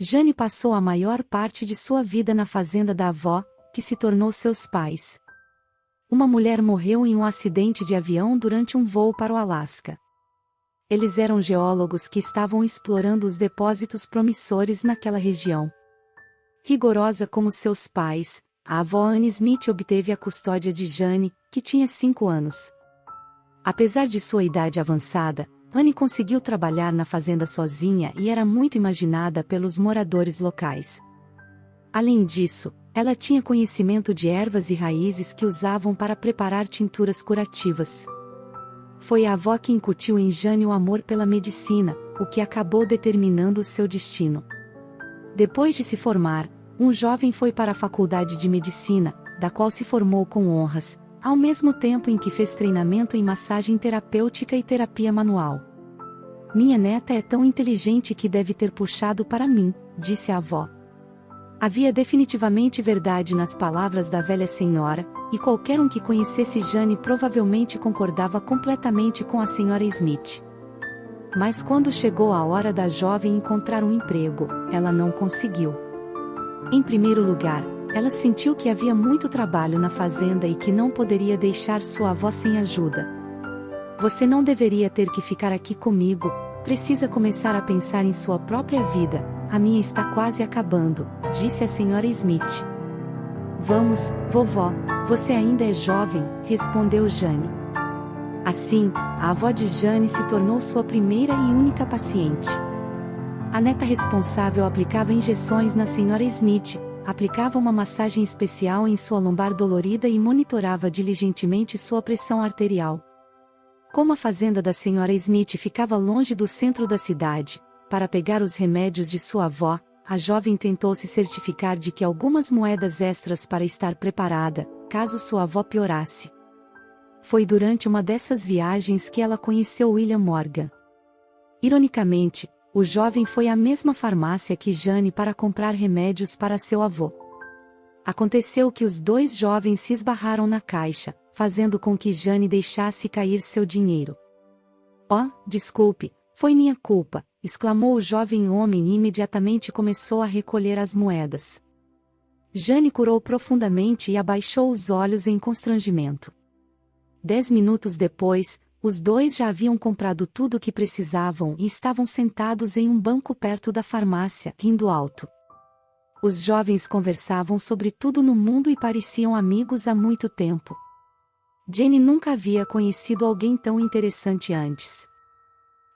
Jane passou a maior parte de sua vida na fazenda da avó, que se tornou seus pais. Uma mulher morreu em um acidente de avião durante um voo para o Alasca. Eles eram geólogos que estavam explorando os depósitos promissores naquela região. Rigorosa como seus pais, a avó Anne Smith obteve a custódia de Jane, que tinha 5 anos. Apesar de sua idade avançada, Anne conseguiu trabalhar na fazenda sozinha e era muito imaginada pelos moradores locais. Além disso, ela tinha conhecimento de ervas e raízes que usavam para preparar tinturas curativas. Foi a avó que incutiu em Jane o amor pela medicina, o que acabou determinando seu destino. Depois de se formar, um jovem foi para a faculdade de medicina, da qual se formou com honras, ao mesmo tempo em que fez treinamento em massagem terapêutica e terapia manual. Minha neta é tão inteligente que deve ter puxado para mim, disse a avó. Havia definitivamente verdade nas palavras da velha senhora, e qualquer um que conhecesse Jane provavelmente concordava completamente com a senhora Smith. Mas quando chegou a hora da jovem encontrar um emprego, ela não conseguiu. Em primeiro lugar, ela sentiu que havia muito trabalho na fazenda e que não poderia deixar sua avó sem ajuda. Você não deveria ter que ficar aqui comigo, precisa começar a pensar em sua própria vida, a minha está quase acabando, disse a senhora Smith. Vamos, vovó, você ainda é jovem, respondeu Jane. Assim, a avó de Jane se tornou sua primeira e única paciente. A neta responsável aplicava injeções na senhora Smith, aplicava uma massagem especial em sua lombar dolorida e monitorava diligentemente sua pressão arterial. Como a fazenda da senhora Smith ficava longe do centro da cidade, para pegar os remédios de sua avó, a jovem tentou se certificar de que algumas moedas extras para estar preparada, caso sua avó piorasse. Foi durante uma dessas viagens que ela conheceu William Morgan. Ironicamente, o jovem foi à mesma farmácia que Jane para comprar remédios para seu avô. Aconteceu que os dois jovens se esbarraram na caixa, fazendo com que Jane deixasse cair seu dinheiro. Oh, desculpe, foi minha culpa, exclamou o jovem homem e imediatamente começou a recolher as moedas. Jane curou profundamente e abaixou os olhos em constrangimento. 10 minutos depois, os dois já haviam comprado tudo o que precisavam e estavam sentados em um banco perto da farmácia, rindo alto. Os jovens conversavam sobre tudo no mundo e pareciam amigos há muito tempo. Jane nunca havia conhecido alguém tão interessante antes.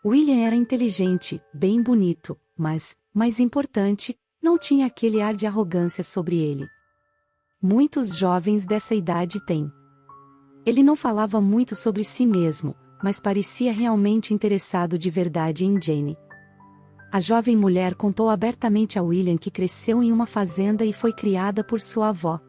William era inteligente, bem bonito, mas, mais importante, não tinha aquele ar de arrogância sobre ele. Muitos jovens dessa idade têm. Ele não falava muito sobre si mesmo, mas parecia realmente interessado de verdade em Jane. A jovem mulher contou abertamente a William que cresceu em uma fazenda e foi criada por sua avó.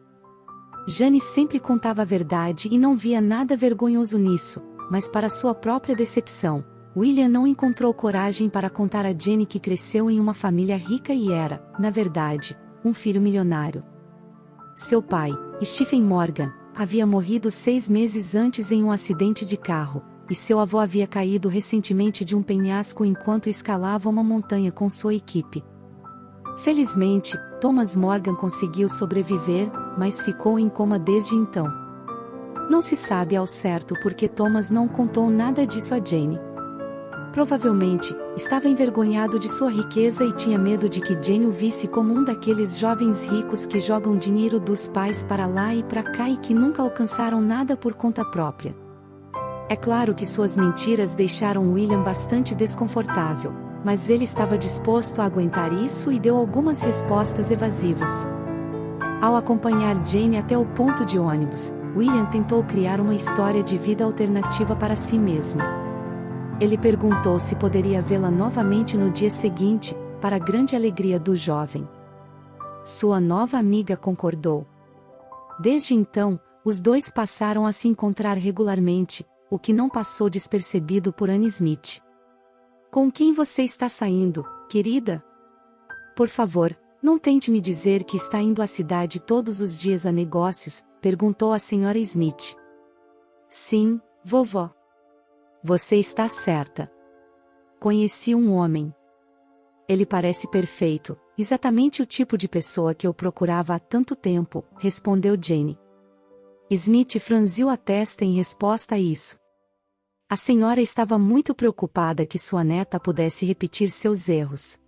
Jane sempre contava a verdade e não via nada vergonhoso nisso, mas para sua própria decepção, William não encontrou coragem para contar a Jane que cresceu em uma família rica e era, na verdade, um filho milionário. Seu pai, Stephen Morgan, havia morrido 6 meses antes em um acidente de carro, e seu avô havia caído recentemente de um penhasco enquanto escalava uma montanha com sua equipe. Felizmente, Thomas Morgan conseguiu sobreviver, mas ficou em coma desde então. Não se sabe ao certo porque Thomas não contou nada disso a Jane. Provavelmente, estava envergonhado de sua riqueza e tinha medo de que Jane o visse como um daqueles jovens ricos que jogam dinheiro dos pais para lá e para cá e que nunca alcançaram nada por conta própria. É claro que suas mentiras deixaram William bastante desconfortável, mas ele estava disposto a aguentar isso e deu algumas respostas evasivas. Ao acompanhar Jane até o ponto de ônibus, William tentou criar uma história de vida alternativa para si mesmo. Ele perguntou se poderia vê-la novamente no dia seguinte, para a grande alegria do jovem. Sua nova amiga concordou. Desde então, os dois passaram a se encontrar regularmente, o que não passou despercebido por Anne Smith. Com quem você está saindo, querida? Por favor, não tente me dizer que está indo à cidade todos os dias a negócios, perguntou a senhora Smith. Sim, vovó. Você está certa. Conheci um homem. Ele parece perfeito, exatamente o tipo de pessoa que eu procurava há tanto tempo, respondeu Jenny. Smith franziu a testa em resposta a isso. A senhora estava muito preocupada que sua neta pudesse repetir seus erros.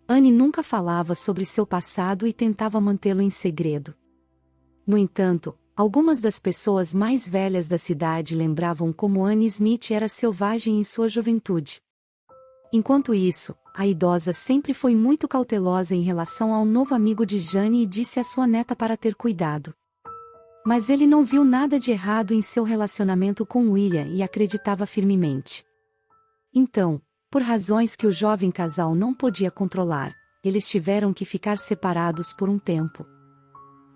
Anne nunca falava sobre seu passado e tentava mantê-lo em segredo. No entanto, algumas das pessoas mais velhas da cidade lembravam como Anne Smith era selvagem em sua juventude. Enquanto isso, a idosa sempre foi muito cautelosa em relação ao novo amigo de Jane e disse à sua neta para ter cuidado. Mas ele não viu nada de errado em seu relacionamento com William e acreditava firmemente. Então, por razões que o jovem casal não podia controlar, eles tiveram que ficar separados por um tempo.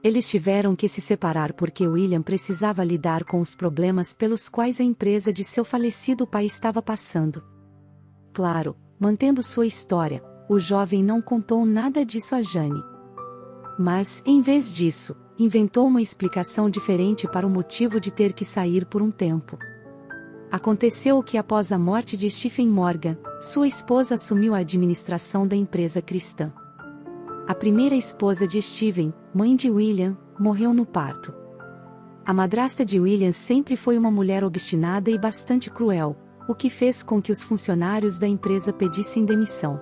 Eles tiveram que se separar porque William precisava lidar com os problemas pelos quais a empresa de seu falecido pai estava passando. Claro, mantendo sua história, o jovem não contou nada disso a Jane. Mas, em vez disso, inventou uma explicação diferente para o motivo de ter que sair por um tempo. Aconteceu que após a morte de Stephen Morgan, sua esposa assumiu a administração da empresa cristã. A primeira esposa de Stephen, mãe de William, morreu no parto. A madrasta de William sempre foi uma mulher obstinada e bastante cruel, o que fez com que os funcionários da empresa pedissem demissão.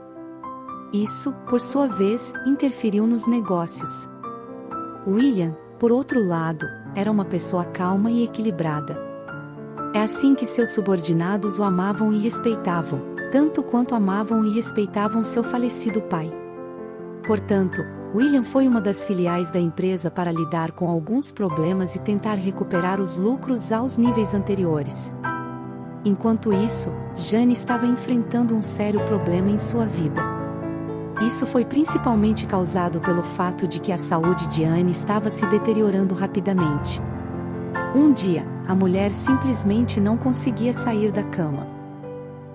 Isso, por sua vez, interferiu nos negócios. William, por outro lado, era uma pessoa calma e equilibrada. É assim que seus subordinados o amavam e respeitavam, tanto quanto amavam e respeitavam seu falecido pai. Portanto, William foi uma das filiais da empresa para lidar com alguns problemas e tentar recuperar os lucros aos níveis anteriores. Enquanto isso, Jane estava enfrentando um sério problema em sua vida. Isso foi principalmente causado pelo fato de que a saúde de Anne estava se deteriorando rapidamente. Um dia, a mulher simplesmente não conseguia sair da cama.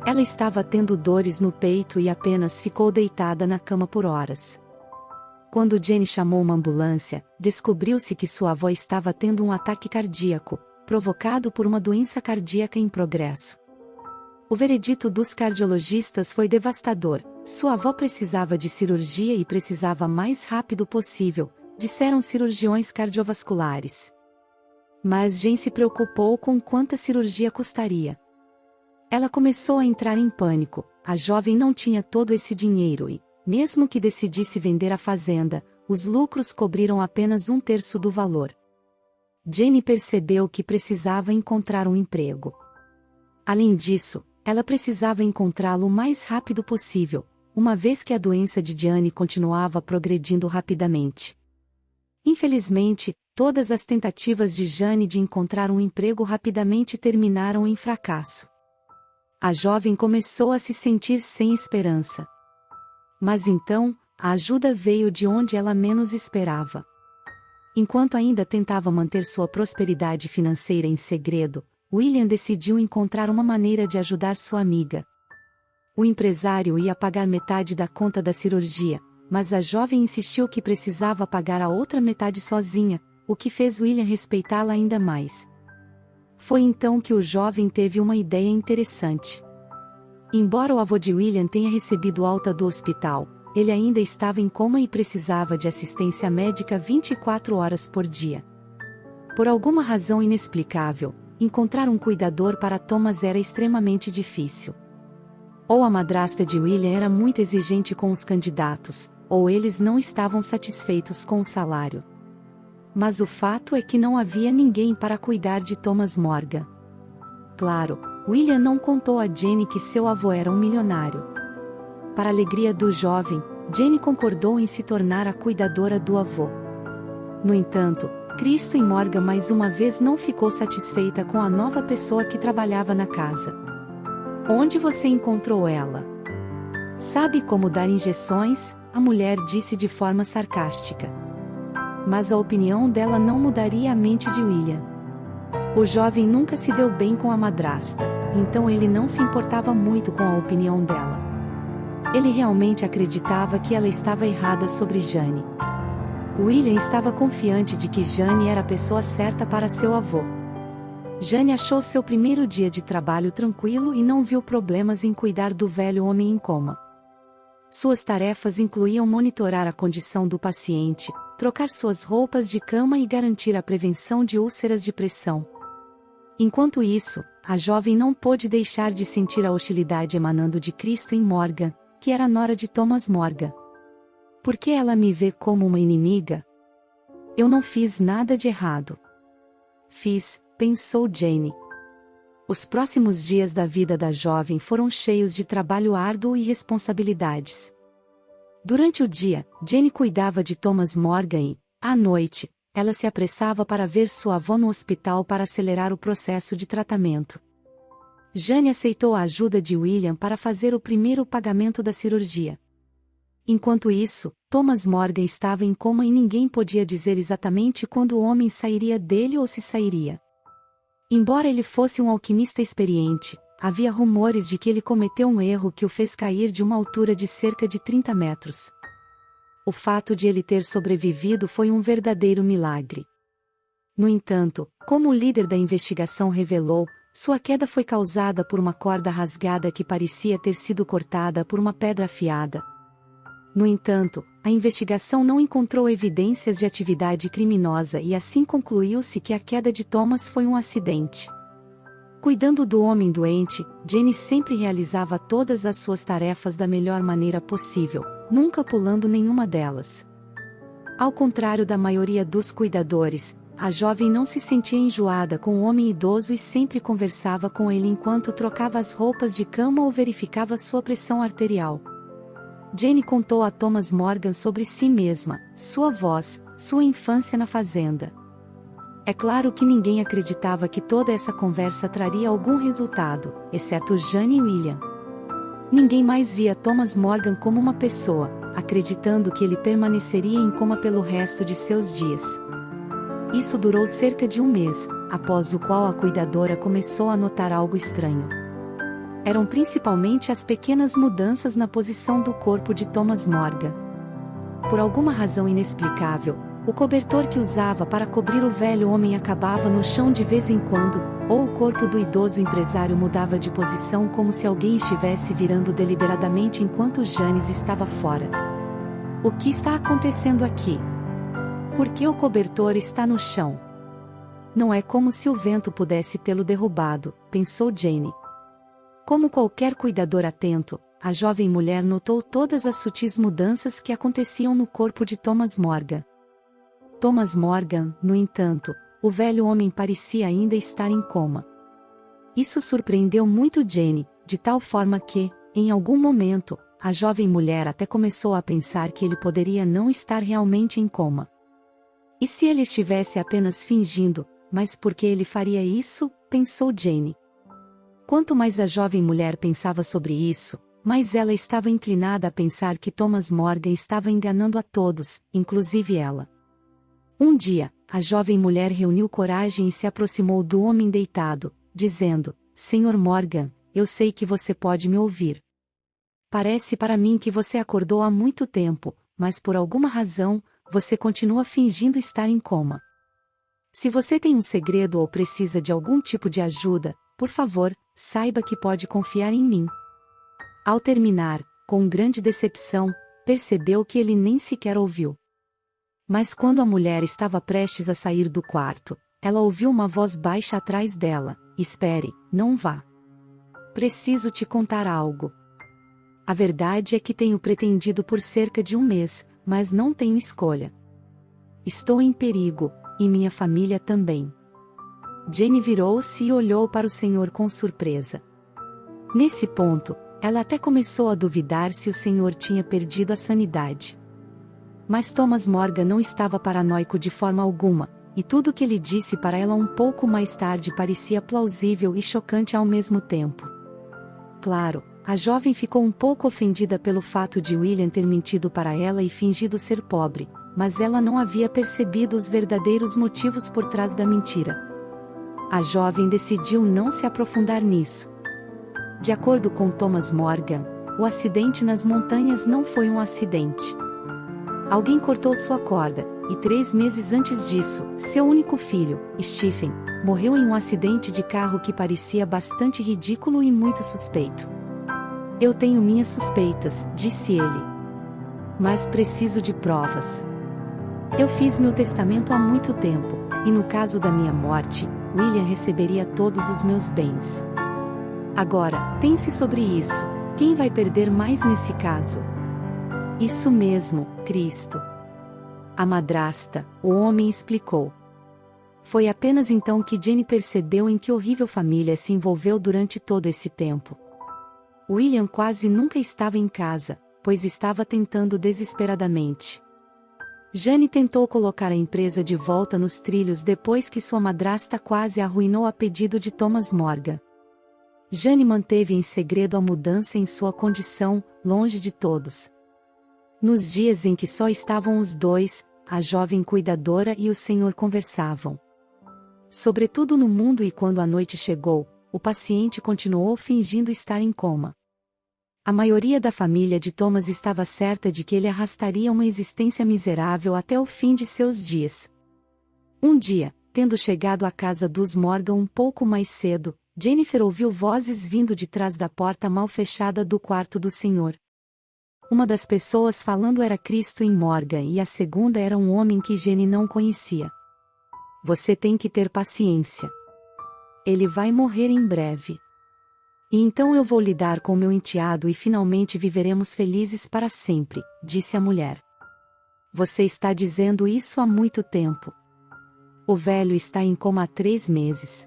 Ela estava tendo dores no peito e apenas ficou deitada na cama por horas. Quando Jane chamou uma ambulância, descobriu-se que sua avó estava tendo um ataque cardíaco, provocado por uma doença cardíaca em progresso. O veredito dos cardiologistas foi devastador. Sua avó precisava de cirurgia e precisava mais rápido possível, disseram cirurgiões cardiovasculares. Mas Jane se preocupou com quanto a cirurgia custaria. Ela começou a entrar em pânico. A jovem não tinha todo esse dinheiro e, mesmo que decidisse vender a fazenda, os lucros cobriram apenas um terço do valor. Jane percebeu que precisava encontrar um emprego. Além disso, ela precisava encontrá-lo o mais rápido possível, uma vez que a doença de Jane continuava progredindo rapidamente. Infelizmente, todas as tentativas de Jane de encontrar um emprego rapidamente terminaram em fracasso. A jovem começou a se sentir sem esperança. Mas então, a ajuda veio de onde ela menos esperava. Enquanto ainda tentava manter sua prosperidade financeira em segredo, William decidiu encontrar uma maneira de ajudar sua amiga. O empresário ia pagar metade da conta da cirurgia, mas a jovem insistiu que precisava pagar a outra metade sozinha, o que fez William respeitá-la ainda mais. Foi então que o jovem teve uma ideia interessante. Embora o avô de William tenha recebido alta do hospital, ele ainda estava em coma e precisava de assistência médica 24 horas por dia. Por alguma razão inexplicável, encontrar um cuidador para Thomas era extremamente difícil. Ou a madrasta de William era muito exigente com os candidatos, ou eles não estavam satisfeitos com o salário. Mas o fato é que não havia ninguém para cuidar de Thomas Morgan. Claro, William não contou a Jane que seu avô era um milionário. Para a alegria do jovem, Jane concordou em se tornar a cuidadora do avô. No entanto, Cristo e Morgan mais uma vez não ficou satisfeita com a nova pessoa que trabalhava na casa. Onde você encontrou ela? Sabe como dar injeções? A mulher disse de forma sarcástica. Mas a opinião dela não mudaria a mente de William. O jovem nunca se deu bem com a madrasta, então ele não se importava muito com a opinião dela. Ele realmente acreditava que ela estava errada sobre Jane. William estava confiante de que Jane era a pessoa certa para seu avô. Jane achou seu primeiro dia de trabalho tranquilo e não viu problemas em cuidar do velho homem em coma. Suas tarefas incluíam monitorar a condição do paciente, trocar suas roupas de cama e garantir a prevenção de úlceras de pressão. Enquanto isso, a jovem não pôde deixar de sentir a hostilidade emanando de Kristen Morgan, que era a nora de Thomas Morgan. Por que ela me vê como uma inimiga? Eu não fiz nada de errado. Fiz, pensou Jane. Os próximos dias da vida da jovem foram cheios de trabalho árduo e responsabilidades. Durante o dia, Jane cuidava de Thomas Morgan e, à noite, ela se apressava para ver sua avó no hospital para acelerar o processo de tratamento. Jane aceitou a ajuda de William para fazer o primeiro pagamento da cirurgia. Enquanto isso, Thomas Morgan estava em coma e ninguém podia dizer exatamente quando o homem sairia dele ou se sairia. Embora ele fosse um alquimista experiente, havia rumores de que ele cometeu um erro que o fez cair de uma altura de cerca de 30 metros. O fato de ele ter sobrevivido foi um verdadeiro milagre. No entanto, como o líder da investigação revelou, sua queda foi causada por uma corda rasgada que parecia ter sido cortada por uma pedra afiada. No entanto, a investigação não encontrou evidências de atividade criminosa e assim concluiu-se que a queda de Thomas foi um acidente. Cuidando do homem doente, Jane sempre realizava todas as suas tarefas da melhor maneira possível, nunca pulando nenhuma delas. Ao contrário da maioria dos cuidadores, a jovem não se sentia enjoada com o homem idoso e sempre conversava com ele enquanto trocava as roupas de cama ou verificava sua pressão arterial. Jane contou a Thomas Morgan sobre si mesma, sua voz, sua infância na fazenda. É claro que ninguém acreditava que toda essa conversa traria algum resultado, exceto Jane e William. Ninguém mais via Thomas Morgan como uma pessoa, acreditando que ele permaneceria em coma pelo resto de seus dias. Isso durou cerca de um mês, após o qual a cuidadora começou a notar algo estranho. Eram principalmente as pequenas mudanças na posição do corpo de Thomas Morgan. Por alguma razão inexplicável, o cobertor que usava para cobrir o velho homem acabava no chão de vez em quando, ou o corpo do idoso empresário mudava de posição como se alguém estivesse virando deliberadamente enquanto Janice estava fora. O que está acontecendo aqui? Por que o cobertor está no chão? Não é como se o vento pudesse tê-lo derrubado, pensou Jane. Como qualquer cuidador atento, a jovem mulher notou todas as sutis mudanças que aconteciam no corpo de Thomas Morgan. Thomas Morgan, no entanto, o velho homem parecia ainda estar em coma. Isso surpreendeu muito Jane, de tal forma que, em algum momento, a jovem mulher até começou a pensar que ele poderia não estar realmente em coma. E se ele estivesse apenas fingindo, mas por que ele faria isso? Pensou Jane. Quanto mais a jovem mulher pensava sobre isso, mais ela estava inclinada a pensar que Thomas Morgan estava enganando a todos, inclusive ela. Um dia, a jovem mulher reuniu coragem e se aproximou do homem deitado, dizendo: Sr. Morgan, eu sei que você pode me ouvir. Parece para mim que você acordou há muito tempo, mas por alguma razão, você continua fingindo estar em coma. Se você tem um segredo ou precisa de algum tipo de ajuda, por favor, saiba que pode confiar em mim. Ao terminar, com grande decepção, percebeu que ele nem sequer ouviu. Mas quando a mulher estava prestes a sair do quarto, ela ouviu uma voz baixa atrás dela: Espere, não vá. Preciso te contar algo. A verdade é que tenho pretendido por cerca de um mês, mas não tenho escolha. Estou em perigo, e minha família também. Jane virou-se e olhou para o senhor com surpresa. Nesse ponto, ela até começou a duvidar se o senhor tinha perdido a sanidade. Mas Thomas Morgan não estava paranoico de forma alguma, e tudo o que ele disse para ela um pouco mais tarde parecia plausível e chocante ao mesmo tempo. Claro, a jovem ficou um pouco ofendida pelo fato de William ter mentido para ela e fingido ser pobre, mas ela não havia percebido os verdadeiros motivos por trás da mentira. A jovem decidiu não se aprofundar nisso. De acordo com Thomas Morgan, o acidente nas montanhas não foi um acidente. Alguém cortou sua corda, e 3 meses antes disso, seu único filho, Stephen, morreu em um acidente de carro que parecia bastante ridículo e muito suspeito. Eu tenho minhas suspeitas, disse ele. Mas preciso de provas. Eu fiz meu testamento há muito tempo, e no caso da minha morte, William receberia todos os meus bens. Agora, pense sobre isso. Quem vai perder mais nesse caso? Isso mesmo, Cristo. A madrasta, o homem explicou. Foi apenas então que Jenny percebeu em que horrível família se envolveu durante todo esse tempo. William quase nunca estava em casa, pois estava tentando desesperadamente. Jane tentou colocar a empresa de volta nos trilhos depois que sua madrasta quase a arruinou a pedido de Thomas Morgan. Jane manteve em segredo a mudança em sua condição, longe de todos. Nos dias em que só estavam os dois, a jovem cuidadora e o senhor conversavam. Sobretudo no mundo, e quando a noite chegou, o paciente continuou fingindo estar em coma. A maioria da família de Thomas estava certa de que ele arrastaria uma existência miserável até o fim de seus dias. Um dia, tendo chegado à casa dos Morgan um pouco mais cedo, Jennifer ouviu vozes vindo de trás da porta mal fechada do quarto do senhor. Uma das pessoas falando era Cristo em Morgan e a segunda era um homem que Jenny não conhecia. Você tem que ter paciência. Ele vai morrer em breve. E então eu vou lidar com meu enteado e finalmente viveremos felizes para sempre, disse a mulher. Você está dizendo isso há muito tempo. O velho está em coma há 3 meses.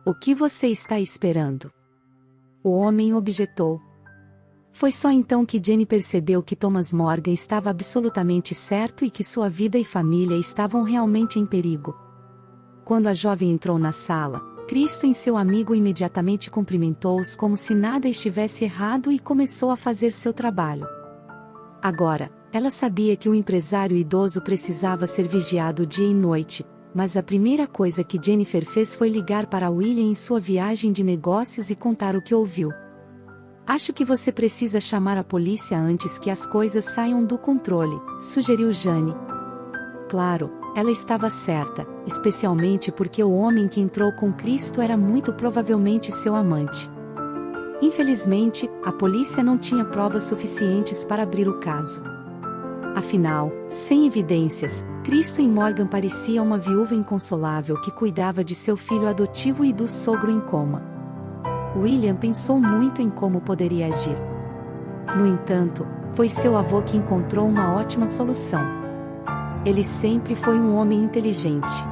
O que você está esperando? O homem objetou. Foi só então que Jenny percebeu que Thomas Morgan estava absolutamente certo e que sua vida e família estavam realmente em perigo. Quando a jovem entrou na sala, Cristo e seu amigo imediatamente cumprimentou-os como se nada estivesse errado e começou a fazer seu trabalho. Agora, ela sabia que o empresário idoso precisava ser vigiado dia e noite, mas a primeira coisa que Jennifer fez foi ligar para William em sua viagem de negócios e contar o que ouviu. Acho que você precisa chamar a polícia antes que as coisas saiam do controle, sugeriu Jane. Claro, ela estava certa, especialmente porque o homem que entrou com Cristo era muito provavelmente seu amante. Infelizmente, a polícia não tinha provas suficientes para abrir o caso. Afinal, sem evidências, Cristo em Morgan parecia uma viúva inconsolável que cuidava de seu filho adotivo e do sogro em coma. William pensou muito em como poderia agir. No entanto, foi seu avô que encontrou uma ótima solução. Ele sempre foi um homem inteligente.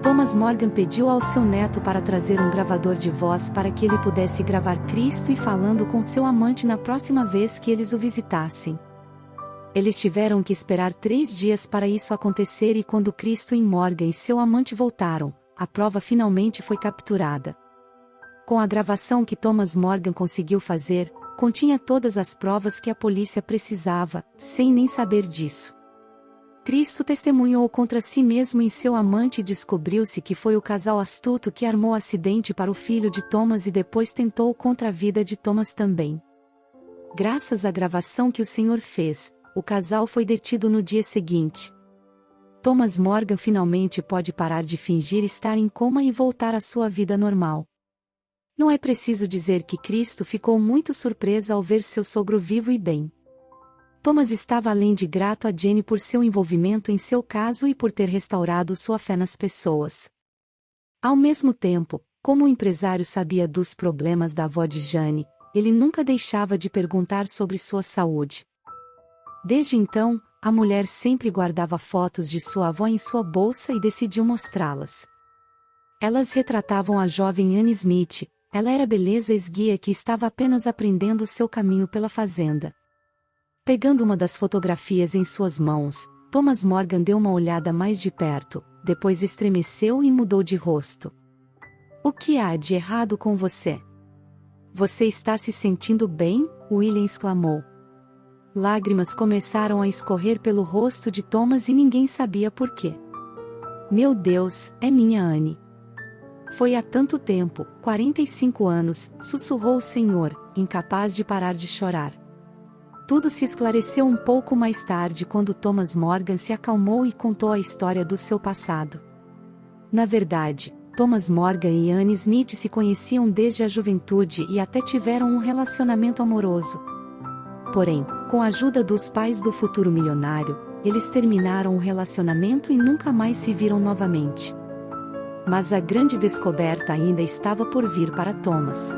Thomas Morgan pediu ao seu neto para trazer um gravador de voz para que ele pudesse gravar Cristo e falando com seu amante na próxima vez que eles o visitassem. Eles tiveram que esperar 3 dias para isso acontecer e quando Cristo em Morgan e seu amante voltaram, a prova finalmente foi capturada. Com a gravação que Thomas Morgan conseguiu fazer, continha todas as provas que a polícia precisava, sem nem saber disso. Cristo testemunhou contra si mesmo em seu amante e descobriu-se que foi o casal astuto que armou o acidente para o filho de Thomas e depois tentou contra a vida de Thomas também. Graças à gravação que o Senhor fez, o casal foi detido no dia seguinte. Thomas Morgan finalmente pode parar de fingir estar em coma e voltar à sua vida normal. Não é preciso dizer que Cristo ficou muito surpresa ao ver seu sogro vivo e bem. Thomas estava além de grato a Jenny por seu envolvimento em seu caso e por ter restaurado sua fé nas pessoas. Ao mesmo tempo, como o empresário sabia dos problemas da avó de Jane, ele nunca deixava de perguntar sobre sua saúde. Desde então, a mulher sempre guardava fotos de sua avó em sua bolsa e decidiu mostrá-las. Elas retratavam a jovem Anne Smith. Ela era beleza esguia que estava apenas aprendendo seu caminho pela fazenda. Pegando uma das fotografias em suas mãos, Thomas Morgan deu uma olhada mais de perto, depois estremeceu e mudou de rosto. O que há de errado com você? Você está se sentindo bem? William exclamou. Lágrimas começaram a escorrer pelo rosto de Thomas e ninguém sabia por quê. Meu Deus, é minha Anne. Foi há tanto tempo, 45 anos, sussurrou o senhor, incapaz de parar de chorar. Tudo se esclareceu um pouco mais tarde quando Thomas Morgan se acalmou e contou a história do seu passado. Na verdade, Thomas Morgan e Anne Smith se conheciam desde a juventude e até tiveram um relacionamento amoroso. Porém, com a ajuda dos pais do futuro milionário, eles terminaram o relacionamento e nunca mais se viram novamente. Mas a grande descoberta ainda estava por vir para Thomas.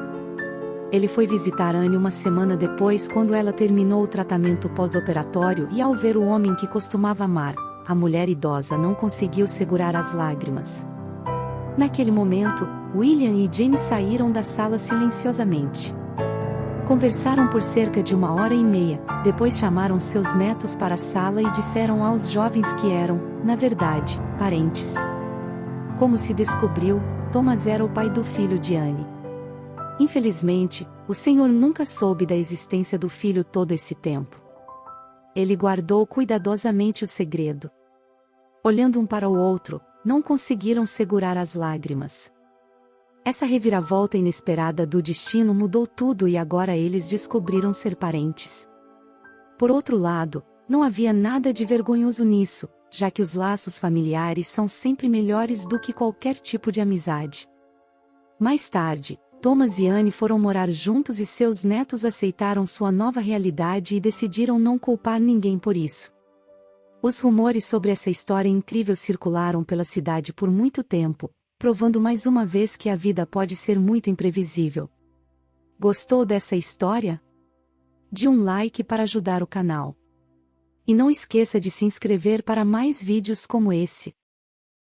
Ele foi visitar Anne uma semana depois quando ela terminou o tratamento pós-operatório e ao ver o homem que costumava amar, a mulher idosa não conseguiu segurar as lágrimas. Naquele momento, William e Jane saíram da sala silenciosamente. Conversaram por cerca de 1h30, depois chamaram seus netos para a sala e disseram aos jovens que eram, na verdade, parentes. Como se descobriu, Thomas era o pai do filho de Anne. Infelizmente, o senhor nunca soube da existência do filho todo esse tempo. Ele guardou cuidadosamente o segredo. Olhando um para o outro, não conseguiram segurar as lágrimas. Essa reviravolta inesperada do destino mudou tudo e agora eles descobriram ser parentes. Por outro lado, não havia nada de vergonhoso nisso, já que os laços familiares são sempre melhores do que qualquer tipo de amizade. Mais tarde, Thomas e Anne foram morar juntos e seus netos aceitaram sua nova realidade e decidiram não culpar ninguém por isso. Os rumores sobre essa história incrível circularam pela cidade por muito tempo, provando mais uma vez que a vida pode ser muito imprevisível. Gostou dessa história? Dê um like para ajudar o canal. E não esqueça de se inscrever para mais vídeos como esse.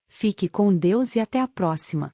Fique com Deus e até a próxima!